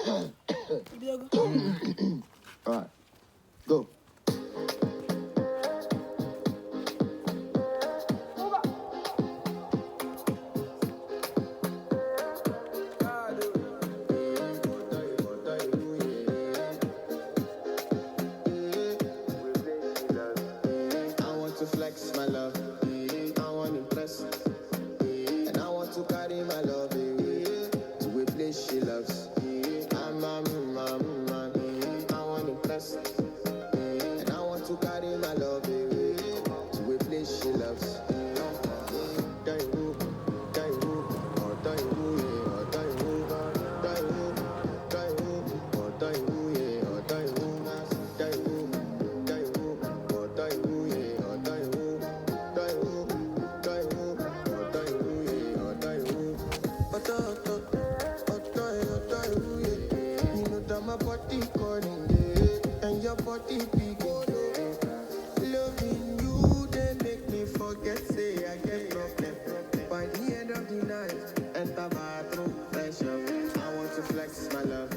All right, go. I want to flex my love. I want to impress. And I want to carry my love to a place she loves. I'm I want to impress. And I want to carry my love to a place she loves. And your body big, loving you, they make me forget, say I get problem. By the end of the night, enter bathroom, fresh up. I want to flex my love,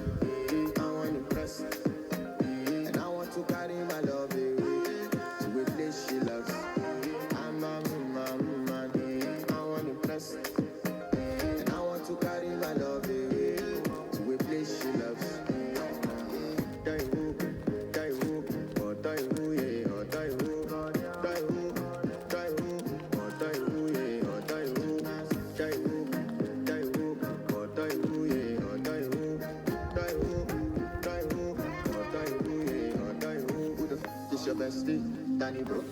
I want to impress, and I want to carry my love to a place she loves. I'm I want to impress, and I want to carry my love to a place she loves. Your bestie, Danny bro,